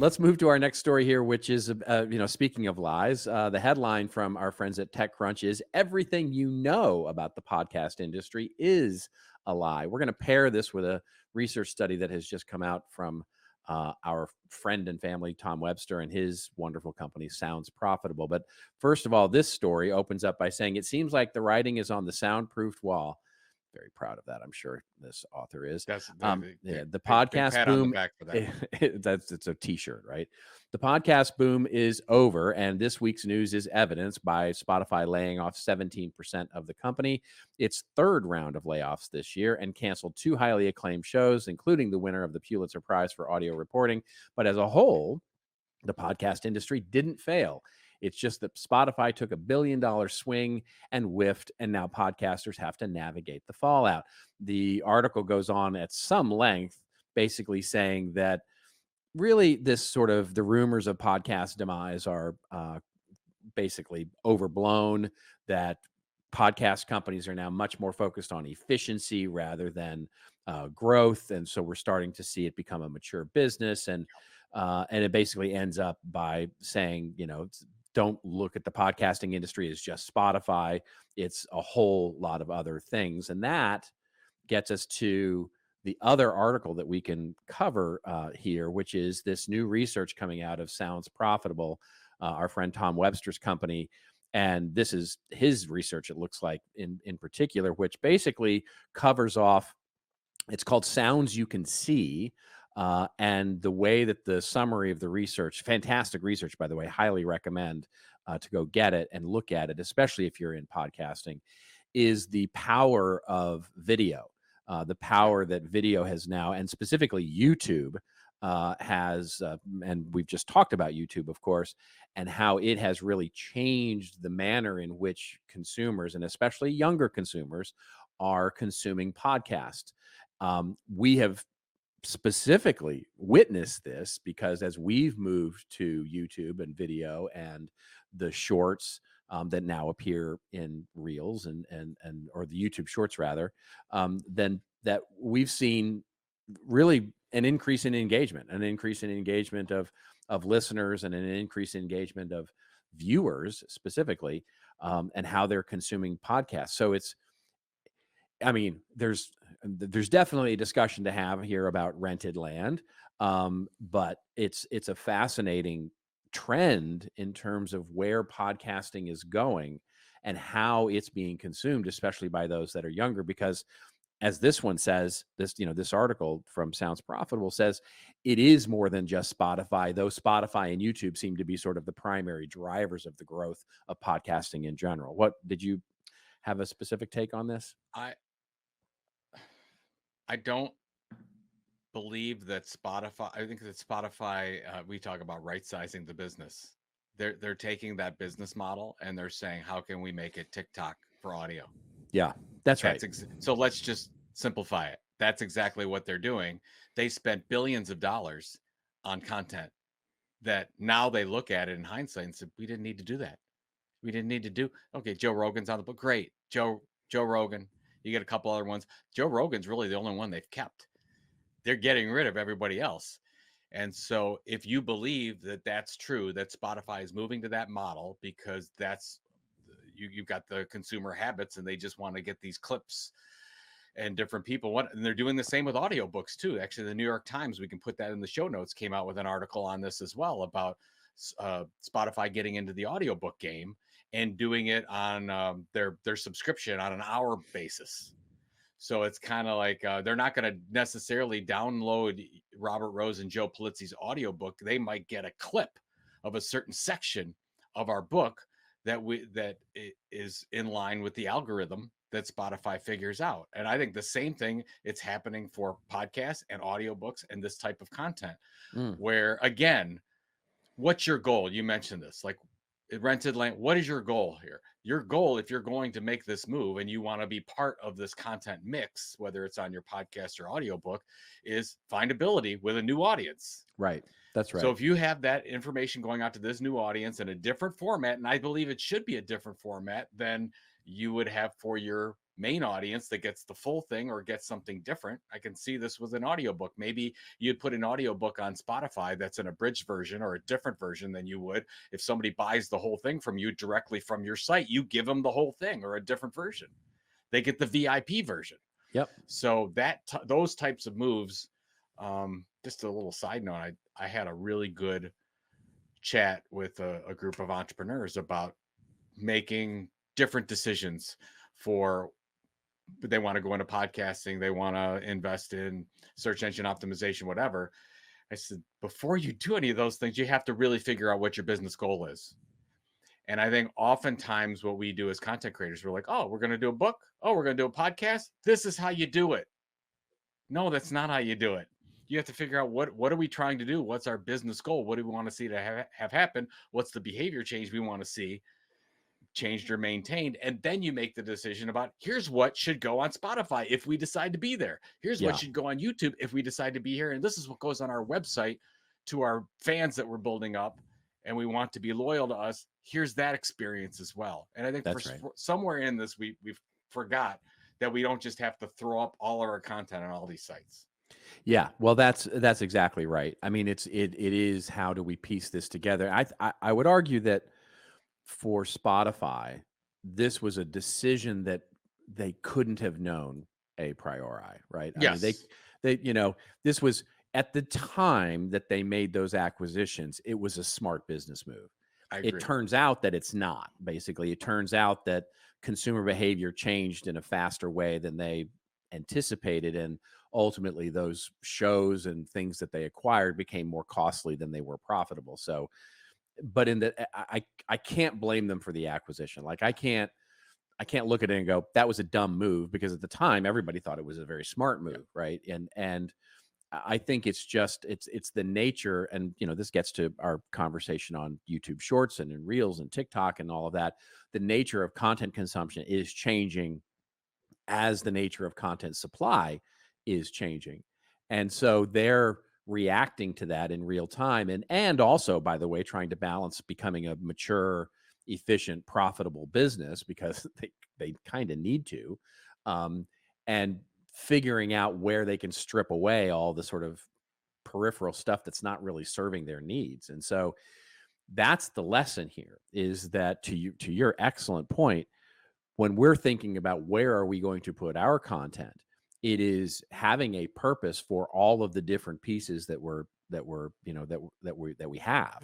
let's move to our next story here, which is, speaking of lies, the headline from our friends at TechCrunch is everything you know about the podcast industry is a lie. We're going to pair this with a research study that has just come out from our friend and family, Tom Webster, and his wonderful company, Sounds Profitable. But first of all, this story opens up by saying it seems like the writing is on the soundproofed wall. Very proud of that. I'm sure this author is. That's The big podcast pat on the boom. back for that. It's a T-shirt, right? The podcast boom is over, and this week's news is evidenced by Spotify laying off 17% of the company, its third round of layoffs this year, and canceled 2 highly acclaimed shows, including the winner of the Pulitzer Prize for audio reporting. But as a whole, the podcast industry didn't fail. It's just that Spotify took $1 billion swing and whiffed, and now podcasters have to navigate the fallout. The article goes on at some length, basically saying that really this sort of the rumors of podcast demise are basically overblown, that podcast companies are now much more focused on efficiency rather than growth. And so we're starting to see it become a mature business. And it basically ends up by saying, don't look at the podcasting industry as just Spotify. It's a whole lot of other things. And that gets us to the other article that we can cover here, which is this new research coming out of Sounds Profitable, our friend Tom Webster's company. And this is his research, it looks like, in particular, which basically covers off, it's called Sounds You Can See. And the way that the summary of the research, fantastic research, by the way, highly recommend to go get it and look at it, especially if you're in podcasting, is the power of video, the power that video has now, and specifically YouTube has, and we've just talked about YouTube, of course, and how it has really changed the manner in which consumers, and especially younger consumers, are consuming podcasts. We have specifically witnessed this because as we've moved to YouTube and video and the shorts that now appear in Reels and or the YouTube Shorts rather, then that we've seen really an increase in engagement, of listeners, and an increase in engagement of viewers specifically, and how they're consuming podcasts. So there's definitely a discussion to have here about rented land, but it's a fascinating trend in terms of where podcasting is going and how it's being consumed, especially by those that are younger. Because as this one says, this article from Sounds Profitable says, it is more than just Spotify, though Spotify and YouTube seem to be sort of the primary drivers of the growth of podcasting in general. What did you have a specific take on this? I don't believe that Spotify. I think that Spotify. We talk about right sizing the business. They're taking that business model and they're saying, how can we make it TikTok for audio? Yeah, that's right. So let's just simplify it. That's exactly what they're doing. They spent billions of dollars on content that now they look at it in hindsight and said, we didn't need to do that. We didn't need to do. Okay, Joe Rogan's on the book. Great, Joe Rogan. You get a couple other ones. Joe Rogan's really the only one they've kept. They're getting rid of everybody else. And so if you believe that that's true, that Spotify is moving to that model because that's you've got the consumer habits and they just want to get these clips and different people and they're doing the same with audiobooks too. Actually, the New York Times, we can put that in the show notes, came out with an article on this as well about Spotify getting into the audiobook game and doing it on their subscription on an hour basis. So it's kind of like they're not going to necessarily download Robert Rose and Joe Pulizzi's audiobook. They might get a clip of a certain section of our book that is in line with the algorithm that Spotify figures out. And I think the same thing, it's happening for podcasts and audiobooks and this type of content, where again, what's your goal? You mentioned this, like rented land. What is your goal here? Your goal, if you're going to make this move and you want to be part of this content mix, whether it's on your podcast or audiobook, is findability with a new audience. Right. That's right. So if you have that information going out to this new audience in a different format, and I believe it should be a different format than you would have for your main audience that gets the full thing or gets something different. I can see this with an audiobook. Maybe you'd put an audiobook on Spotify that's an abridged version or a different version than you would if somebody buys the whole thing from you directly from your site. You give them the whole thing or a different version. They get the VIP version. Yep. So those types of moves. Just a little side note, I had a really good chat with a group of entrepreneurs about making different decisions for they want to go into podcasting, they want to invest in search engine optimization, whatever. I said, before you do any of those things, you have to really figure out what your business goal is. And I think oftentimes what we do as content creators, we're like, oh, we're going to do a book. Oh, we're going to do a podcast. This is how you do it. No, that's not how you do it. You have to figure out what are we trying to do? What's our business goal? What do we want to see to have happen? What's the behavior change we want to see changed or maintained? And then you make the decision about here's what should go on Spotify if we decide to be there. Here's what should go on YouTube if we decide to be here. And this is what goes on our website to our fans that we're building up and we want to be loyal to us. Here's that experience as well. And I think for somewhere in this, we forgot that we don't just have to throw up all of our content on all these sites. Yeah, well, that's exactly right. I mean, it is how do we piece this together? I would argue that for Spotify, this was a decision that they couldn't have known a priori, right? Yes. I mean, they this was at the time that they made those acquisitions, it was a smart business move. It turns out that it's not. Basically, it turns out that consumer behavior changed in a faster way than they anticipated, and ultimately those shows and things that they acquired became more costly than they were profitable. So, but I can't blame them for the acquisition. Like I can't look at it and go, that was a dumb move, because at the time everybody thought it was a very smart move. Right. And I think it's just, it's the nature. And, this gets to our conversation on YouTube Shorts and in Reels and TikTok and all of that. The nature of content consumption is changing as the nature of content supply is changing. And so they're reacting to that in real time. And also, by the way, trying to balance becoming a mature, efficient, profitable business, because they kind of need to, and figuring out where they can strip away all the sort of peripheral stuff that's not really serving their needs. And so that's the lesson here, is that to your excellent point, when we're thinking about where are we going to put our content, it is having a purpose for all of the different pieces that we have.